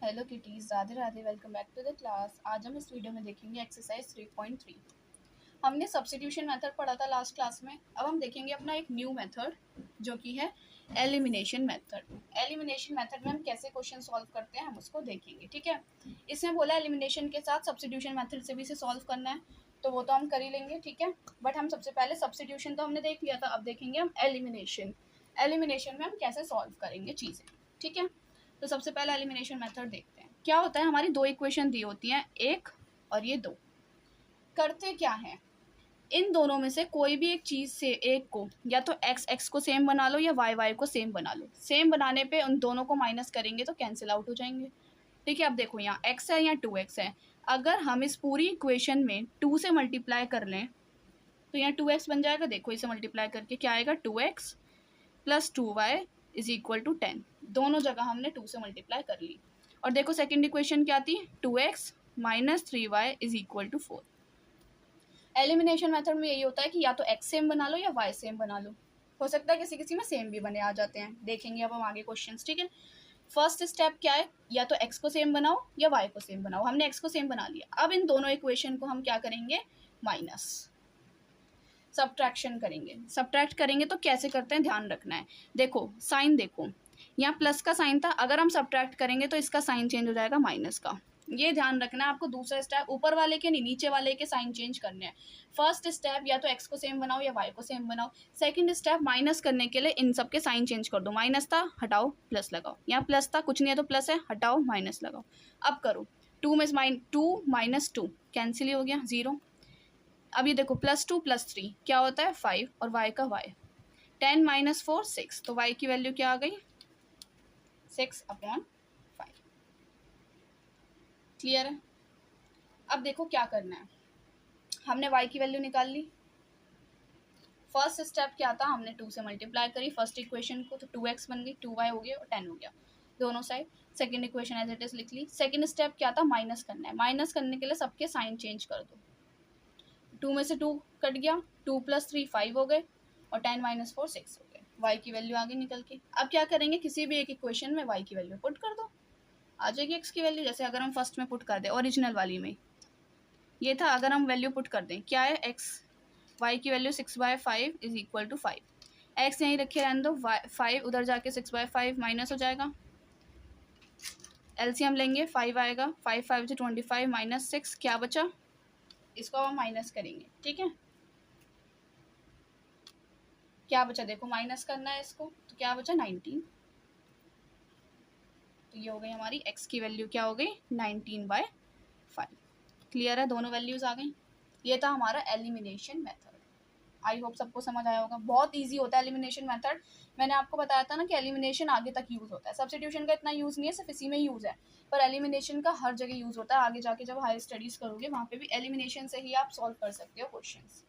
Hello kitties, Radhe Radhe. Welcome back to the class. आज हम इस वीडियो में देखेंगे एक्सरसाइज 3.3। हमने सब्स्टिट्यूशन मेथड पढ़ा था लास्ट क्लास में। अब हम देखेंगे अपना एक न्यू मेथड जो कि है एलिमिनेशन मेथड। एलिमिनेशन मेथड में हम कैसे क्वेश्चन सॉल्व करते हैं हम उसको देखेंगे, ठीक है। इसमें बोला एलिमिनेशन के साथ सब्स्टिट्यूशन मेथड से भी इसे सॉल्व करना है, तो वो तो हम कर ही लेंगे, ठीक है। बट हम सबसे पहले सब्स्टिट्यूशन तो हमने देख लिया था, अब देखेंगे हम एलिमिनेशन। एलिमिनेशन में हम कैसे सॉल्व करेंगे चीज़ें, ठीक है। तो सबसे पहले एलिमिनेशन मेथड देखते हैं। क्या होता है, हमारी दो इक्वेशन दी होती हैं, एक और ये दो। करते क्या है, इन दोनों में से कोई भी एक चीज़ से एक को या तो x को सेम बना लो या y को सेम बना लो। सेम बनाने पे उन दोनों को माइनस करेंगे तो कैंसिल आउट हो जाएंगे, ठीक है। अब देखो यहाँ x है या 2x है। अगर हम इस पूरी इक्वेशन में 2 से मल्टीप्लाई कर लें तो यहाँ 2x बन जाएगा। देखो इसे मल्टीप्लाई करके क्या आएगा, 2x plus 2y is equal to 10। दोनों जगह हमने 2 से मल्टीप्लाई कर ली। और देखो सेकंड इक्वेशन क्या थी, 2x minus 3y is equal to 4। Elimination method में यही होता है कि या तो x सेम बना लो या y सेम बना लो। हो सकता है किसी किसी में सेम भी बने आ जाते हैं, देखेंगे अब हम आगे क्वेश्चंस, ठीक है। फर्स्ट स्टेप क्या है, या तो x को सेम बनाओ या y को सेम बनाओ। हमने x को सेम बना लिया। अब इन दोनों इक्वेशन को हम क्या करेंगे, माइनस सब्ट्रैक्शन करेंगे। सब्ट्रैक्ट करेंगे तो कैसे करते हैं ध्यान रखना है। देखो साइन, देखो यहाँ प्लस का साइन था, अगर हम सब्ट्रैक्ट करेंगे तो इसका साइन चेंज हो जाएगा माइनस का। ये ध्यान रखना है आपको। दूसरा स्टेप ऊपर वाले के नहीं, नीचे वाले के साइन चेंज करने हैं। फर्स्ट स्टेप या तो x को सेम बनाओ या y को सेम बनाओ। सेकंड स्टेप माइनस करने के लिए इन सब के साइन चेंज कर दो। माइनस था हटाओ प्लस लगाओ, यहाँ प्लस था कुछ नहीं है तो प्लस है, हटाओ माइनस लगाओ। अब करो 2 माइनस 2 कैंसिल ही हो गया, 0। अब ये देखो +2 + 3 क्या होता है 5 और y का y। 10 माइनस 4 6, तो y की वैल्यू क्या आ गई 6/5। क्लियर है। अब देखो क्या करना है, हमने y की वैल्यू निकाल ली। फर्स्ट स्टेप क्या था, हमने 2 से मल्टीप्लाई करी फर्स्ट इक्वेशन को, तो 2x बन गई, 2y हो गया और 10 हो गया दोनों side. Second equation as it is लिख ली। सेकंड स्टेप क्या था, माइनस करना है। माइनस करने के लिए सबके साइन चेंज कर दो। 2 में से 2 कट गया, 2 + 3 5 हो गए और 10 माइनस 4 6 हो गए। y की वैल्यू आगे निकल के। अब क्या करेंगे, किसी भी एक इक्वेशन में y की वैल्यू पुट कर दो, आ जाएगी x की वैल्यू। जैसे अगर हम फर्स्ट में पुट कर दें, ओरिजिनल वाली में ये था, अगर हम वैल्यू पुट कर दें क्या है x, y की value 6/5 is equal to 5। x यहीं रखे रहने दो, 5 उधर जाके 6/5 माइनस हो जाएगा। एलसीएम लेंगे 5 आएगा, 5 5 से 25 माइनस 6 क्या बचा, इसको हम माइनस करेंगे, ठीक है। क्या बचा, देखो माइनस करना है इसको, तो क्या बचा 19। तो ये हो गई हमारी x की वैल्यू, क्या हो गई 19/5। क्लियर है, दोनों वैल्यूज आ गई। ये था हमारा एलिमिनेशन मेथड। आई होप सबको समझ आया होगा। बहुत इजी होता है एलिमिनेशन मेथड। मैंने आपको बताया था ना कि एलिमिनेशन आगे तक यूज़ होता है, सब्स्टिट्यूशन का इतना यूज़ नहीं है, सिर्फ इसी में यूज़ है। पर एलिमिनेशन का हर जगह यूज़ होता है। आगे जाके जब हायर स्टडीज़ करोगे वहाँ पे भी एलिमिनेशन से ही आप सॉल्व कर सकते हो क्वेश्चंस।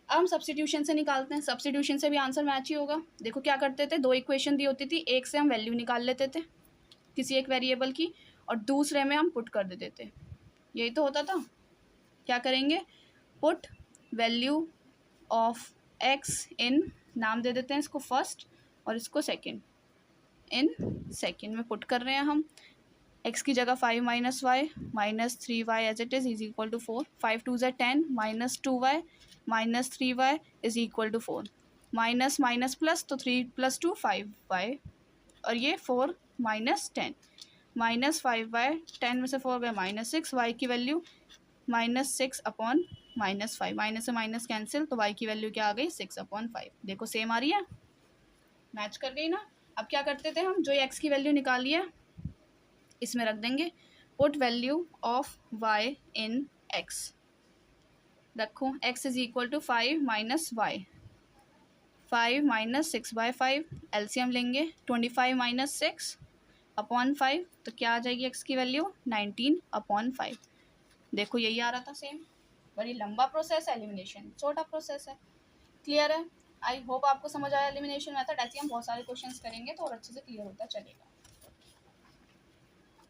अब हम सब्स्टिट्यूशन से निकालते हैं। सब्स्टिट्यूशन से भी आंसर मैच ही होगा। देखो क्या करते थे, दो इक्वेशन दी होती थी, एक से हम वैल्यू निकाल लेते थे किसी एक वेरिएबल की और दूसरे में हम पुट कर देते थे। यही तो होता था। क्या करेंगे, put value of x in, नाम दे देते हैं इसको फर्स्ट और इसको सेकंड, इन सेकंड में पुट कर रहे हैं हम। x की जगह 5 minus y minus 3y as it is equal to 4। 5 2 ज़ा 10 minus 2y minus 3y is equal to 4। Minus minus plus, तो 3 + 2 5y और ये 4 माइनस 10 माइनस 5y, 10 में से 4 गए माइनस 6। y की वैल्यू -6/-5, माइनस से माइनस कैंसिल, तो y की वैल्यू क्या आ गई 6/5। देखो सेम आ रही है, मैच कर गई ना। अब क्या करते थे हम, जो x की वैल्यू निकाली है इसमें रख देंगे, put value of y in x। रखो x is equal to 5 minus y, 5 minus 6/5। LCM लेंगे 25 माइनस 6/5, तो क्या आ जाएगी x की वैल्यू 19/5। देखो यही आ रहा था सेम। बड़ी लंबा प्रोसेस है, एलिमिनेशन छोटा प्रोसेस है। क्लियर है, आई होप आपको समझ आया एलिमिनेशन मेथड। ऐसे हम बहुत सारे क्वेश्चंस करेंगे तो और अच्छे से क्लियर होता चलेगा।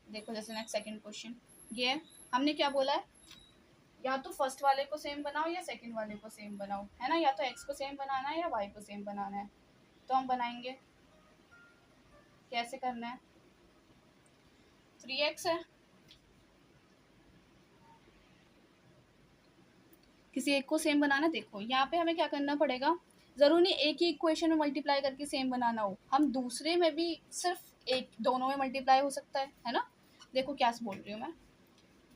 देखो जैसे नेक्स्ट सेकंड क्वेश्चन ये है, हमने क्या बोला है, या तो फर्स्ट वाले को सेम बनाओ या सेकंड वाले को सेम बनाओ, है ना। या तो x को सेम बनाना है या y को सेम बनाना है। तो हम बनाएंगे, कैसे करना है, 3x है, किसी एक को सेम बनाना। देखो यहाँ पे हमें क्या करना पड़ेगा, ज़रूरी नहीं एक ही इक्वेशन में मल्टीप्लाई करके सेम बनाना हो, हम दूसरे में भी सिर्फ एक दोनों में मल्टीप्लाई हो सकता है ना। देखो क्या बोल रही हूँ मैं,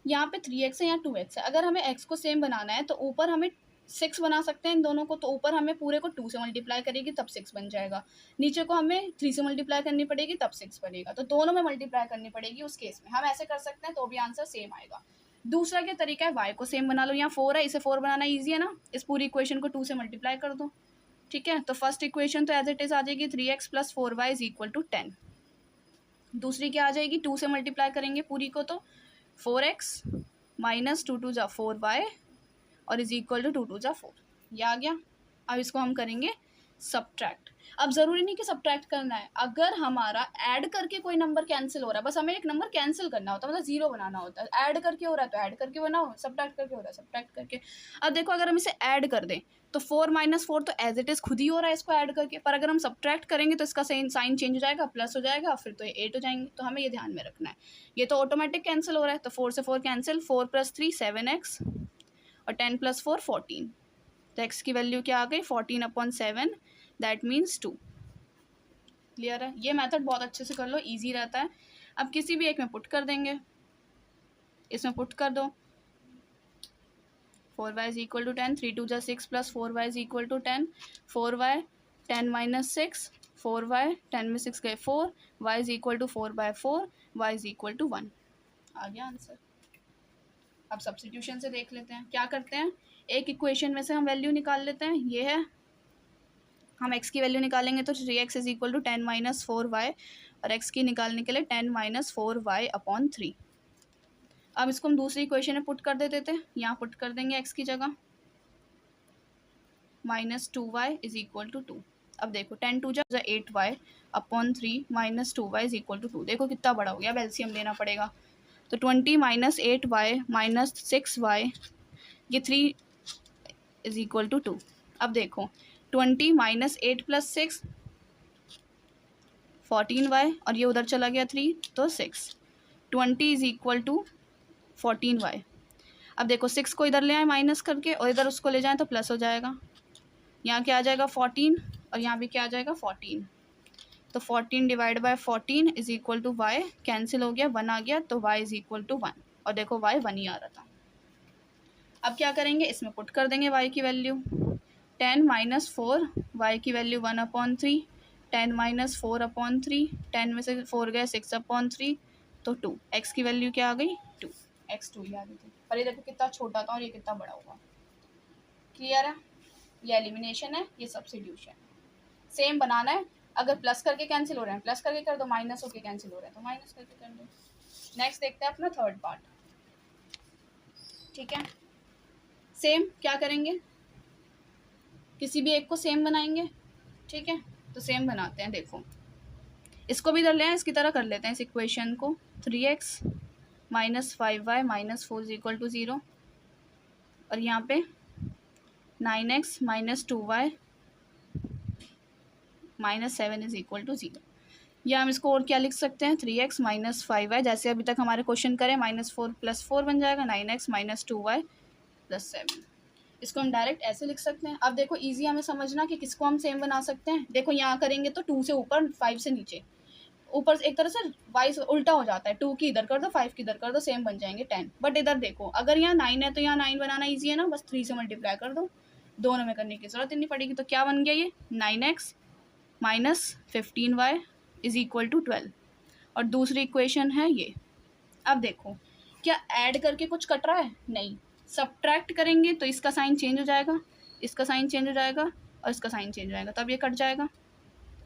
यहाँ पे 3x है, यहाँ 2x है। अगर हमें x को सेम बनाना है तो ऊपर हमें 6 बना सकते हैं इन दोनों को, तो ऊपर हमें पूरे को 2 से मल्टीप्लाई करेगी तब 6 बन जाएगा, नीचे को हमें 3 से मल्टीप्लाई करनी पड़ेगी तब 6 बनेगा, तो दोनों में मल्टीप्लाई करनी पड़ेगी उस केस में। हम ऐसे कर सकते हैं तो भी आंसर सेम आएगा। दूसरा क्या तरीका है, y को सेम बना लो। यहाँ 4 है, इसे 4 बनाना ईजी है ना, इस पूरी इक्वेशन को 2 से मल्टीप्लाई कर दो। ठीक है, तो फर्स्ट इक्वेशन तो एज इट इज आ जाएगी 3x plus 4y is equal to 10। दूसरी क्या आ जाएगी, 2 से मल्टीप्लाई करेंगे पूरी को तो 4x माइनस 2 2 जा 4y और इज इक्वल टू 2 2 जा 4, ये आ गया। अब इसको हम करेंगे सब्ट्रैक्ट। अब ज़रूरी नहीं कि सब्ट्रैक्ट करना है, अगर हमारा ऐड करके कोई नंबर कैंसिल हो रहा है, बस हमें एक नंबर कैंसिल करना होता है, मतलब 0 बनाना होता है। ऐड करके हो रहा है तो ऐड करके बनाओ, सब्ट्रैक्ट करके हो रहा है सब्ट्रैक्ट करके। अब देखो अगर हम इसे ऐड कर दें तो 4 माइनस 4 तो एज इट इज़ खुद ही हो रहा है इसको ऐड करके, पर अगर हम सब्ट्रैक्ट करेंगे तो इसका साइन चेंज हो जाएगा, प्लस हो जाएगा, फिर तो ये 8 हो जाएंगे। तो हमें ये ध्यान में रखना है, ये तो ऑटोमेटिक कैंसिल हो रहा है, तो 4 से 4 कैंसिल, 4 प्लस 3 7x और 10 प्लस 4 14, तो x की वैल्यू क्या आ गई 14/7, दैट मीन्स 2। क्लियर है, ये मेथड बहुत अच्छे से कर लो, इजी रहता है। अब किसी भी एक में पुट कर देंगे, इसमें पुट कर दो 4y इज इक्वल टू 10, 3 2 जा 6 plus 4y is equal to 10, 4y 10 minus 6, 4y 10 में 6 गए 4, y is equal to 4/4, y is equal to 1, आ गया आंसर। अब सब्स्टिट्यूशन से देख लेते हैं, क्या करते हैं, एक इक्वेशन में से हम वैल्यू निकाल लेते हैं, ये है, हम x की वैल्यू निकालेंगे तो 3x is equal to 10 minus 4y, और x की निकालने के लिए 10 माइनस 4y अपॉन 3। अब इसको हम दूसरी इक्वेशन में पुट कर देते थे, यहाँ पुट कर देंगे x की जगह, minus 2y is equal to 2। अब देखो 10 2 जा 8y upon 3 minus 2y is equal to 2, देखो कितना बड़ा हो गया, अब एलसीएम लेना पड़ेगा। तो 20 माइनस 8y माइनस 6y, ये 3 इज इक्वल टू 2। अब देखो 20 माइनस 8 प्लस 6 14y, और ये उधर चला गया 3 तो 6, 20 इज इक्वल टू 14y। अब देखो 6 को इधर ले आए माइनस करके और इधर उसको ले जाएं तो प्लस हो जाएगा, यहाँ क्या आ जाएगा 14 और यहाँ भी क्या आ जाएगा 14, तो 14 divide by 14 is equal to y, cancel हो गया 1 आ गया, तो y इज इक्वल टू 1, और देखो y 1 ही आ रहा था। अब क्या करेंगे, इसमें पुट कर देंगे y की वैल्यू, 10 माइनस 4, y की वैल्यू 1/3, 10 माइनस 4/3, 10 में से 4 गए 6/3, तो 2, x की वैल्यू क्या आ गई 2, x 2 ही आ गई थी, पर ये देखो कितना छोटा था और ये कितना बड़ा हुआ। क्लियर है, ये एलिमिनेशन है, ये सब्स्टिट्यूशन। सेम बनाना है, अगर प्लस करके कैंसिल हो रहे हैं प्लस करके कर दो, माइनस होके कैंसिल हो रहे हैं तो माइनस करके कर दो। नेक्स्ट देखते हैं अपना थर्ड पार्ट। ठीक है, सेम क्या करेंगे, किसी भी एक को सेम बनाएंगे। ठीक है, तो सेम बनाते हैं, देखो इसको भी इधर ले आए, इसकी तरह कर लेते हैं इस इक्वेशन को, 3x minus 5y minus 4 is equal to 0, और यहाँ पे 9x minus 2y minus 7 is equal to 0। या हम इसको और क्या लिख सकते हैं, 3x माइनस 5y, जैसे अभी तक हमारे क्वेश्चन करें, माइनस 4 प्लस 4 बन जाएगा, 9x माइनस 2y प्लस 7। इसको हम डायरेक्ट ऐसे लिख सकते हैं। अब देखो इजी हमें समझना कि किसको हम सेम बना सकते हैं। देखो यहाँ करेंगे तो 2 से ऊपर 5 से नीचे, ऊपर से एक तरह से वाइस उल्टा हो जाता है, 2 की इधर कर दो 5 की इधर कर दो, सेम बन जाएंगे 10। बट इधर देखो अगर यहाँ 9 है तो यहाँ 9 बनाना ईजी है ना, बस 3 से मल्टीप्लाई कर दो, दोनों में करने की जरूरत ही नहीं पड़ेगी। तो क्या बन गया ये 9x minus 15y is equal to 12, और दूसरी इक्वेशन है ये। अब देखो क्या ऐड करके कुछ कट रहा है, नहीं, सब्ट्रैक्ट करेंगे तो इसका साइन चेंज हो जाएगा, इसका साइन चेंज हो जाएगा और इसका साइन चेंज हो जाएगा, तब ये कट जाएगा।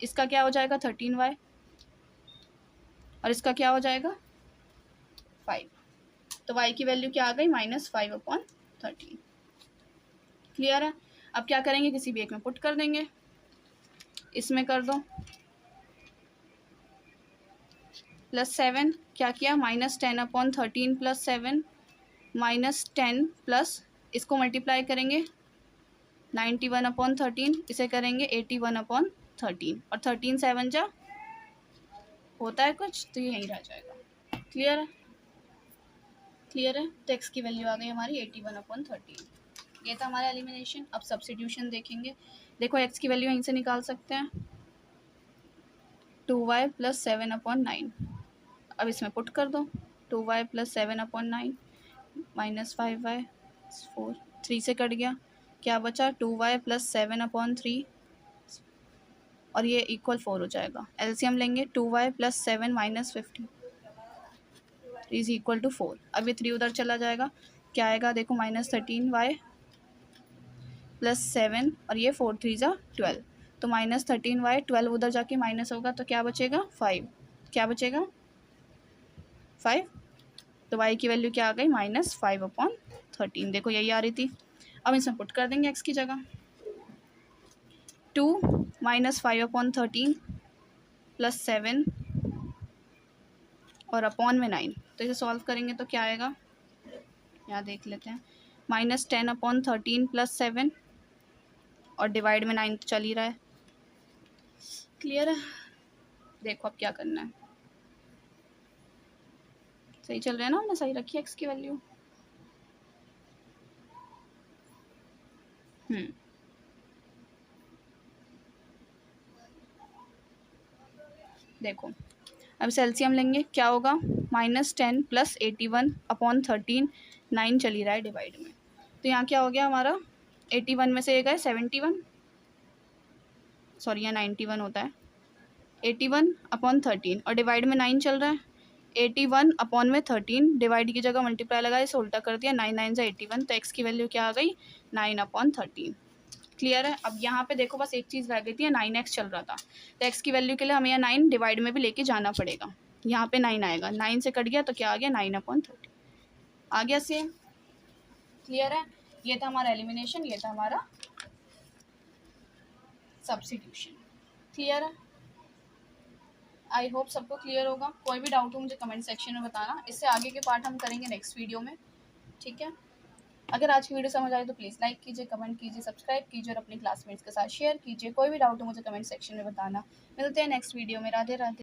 इसका क्या हो जाएगा 13y और इसका क्या हो जाएगा 5, तो y की वैल्यू क्या आ गई माइनस 5/13। क्लियर है, अब क्या करेंगे, किसी भी एक में पुट कर देंगे, इसमें कर दो प्लस 7, क्या किया माइनस 10/13 प्लस 7 माइनस 10 प्लस इसको मल्टीप्लाई करेंगे 91/13, इसे करेंगे 81/13, और 13 7 जा होता है कुछ तो ये यहीं रह जाएगा। क्लियर है? क्लियर है? तो x की वैल्यू आ गई हमारी 81/13। ये था हमारा एलिमिनेशन। अब सब्स्टिट्यूशन देखेंगे। देखो x की वैल्यू यहीं से निकाल सकते हैं, 2y + 7/9। अब इसमें पुट कर दो, 2y + 7/9 - 5y 4, 3 से कट गया, क्या बचा 2y + 7/3 और ये इक्वल 4 हो जाएगा। एलसीएम लेंगे, 2y + 7 - 50 इज इक्वल टू 4। अब ये 3 उधर चला जाएगा, क्या आएगा देखो -13y + 7 और ये 4 3 ज़ा 12, तो -13y, 12 उधर जाके माइनस होगा तो क्या बचेगा 5। क्या बचेगा 5। तो y की वैल्यू क्या आ गई -5/13। देखो यही आ रही थी। अब इसमें पुट कर देंगे x की जगह, 2 - 5/13 + 7 और अपॉन में 9। तो इसे सॉल्व करेंगे तो क्या आएगा, यहाँ देख लेते हैं, -10/13 + 7 और डिवाइड में 9 तो चल ही रहा है। क्लियर है? देखो अब क्या करना है। सही चल रहा है ना, हमने सही रखी है x की वैल्यू। देखो अब इसे एलसीएम लेंगे, क्या होगा -10 + 81/13, 9 चल ही रहा है डिवाइड में। तो यहाँ क्या हो गया हमारा, 81 में से ये गए 71, सॉरी यहाँ 91 होता है, 81/13 और डिवाइड में 9 चल रहा है, 81/13 डिवाइड की जगह मल्टीप्लाई लगा, इसे उल्टा कर दिया, 9 9 से 81, तो x की वैल्यू क्या आ गई 9/13। क्लियर है? अब यहाँ पे देखो बस एक चीज़ रह गई थी, 9x चल रहा था, तो x की वैल्यू के लिए हमें यहाँ 9 डिवाइड में भी लेके जाना पड़ेगा। यहाँ पे 9 आएगा, 9 से कट गया तो क्या आ गया 9/13 आ गया सेम। क्लियर है? ये था हमारा एलिमिनेशन, ये था हमारा सब्स्टिट्यूशन। क्लियर है? आई होप सबको क्लियर होगा। कोई भी डाउट हो मुझे कमेंट सेक्शन में बताना, इससे आगे के पार्ट हम करेंगे नेक्स्ट वीडियो में। ठीक है? अगर आज की वीडियो समझ आए तो प्लीज़ लाइक कीजिए, कमेंट कीजिए, सब्सक्राइब कीजिए और अपने क्लासमेट्स के साथ शेयर कीजिए। कोई भी डाउट हो मुझे कमेंट सेक्शन में बताना। मिलते हैं नेक्स्ट वीडियो में। राधे राधे।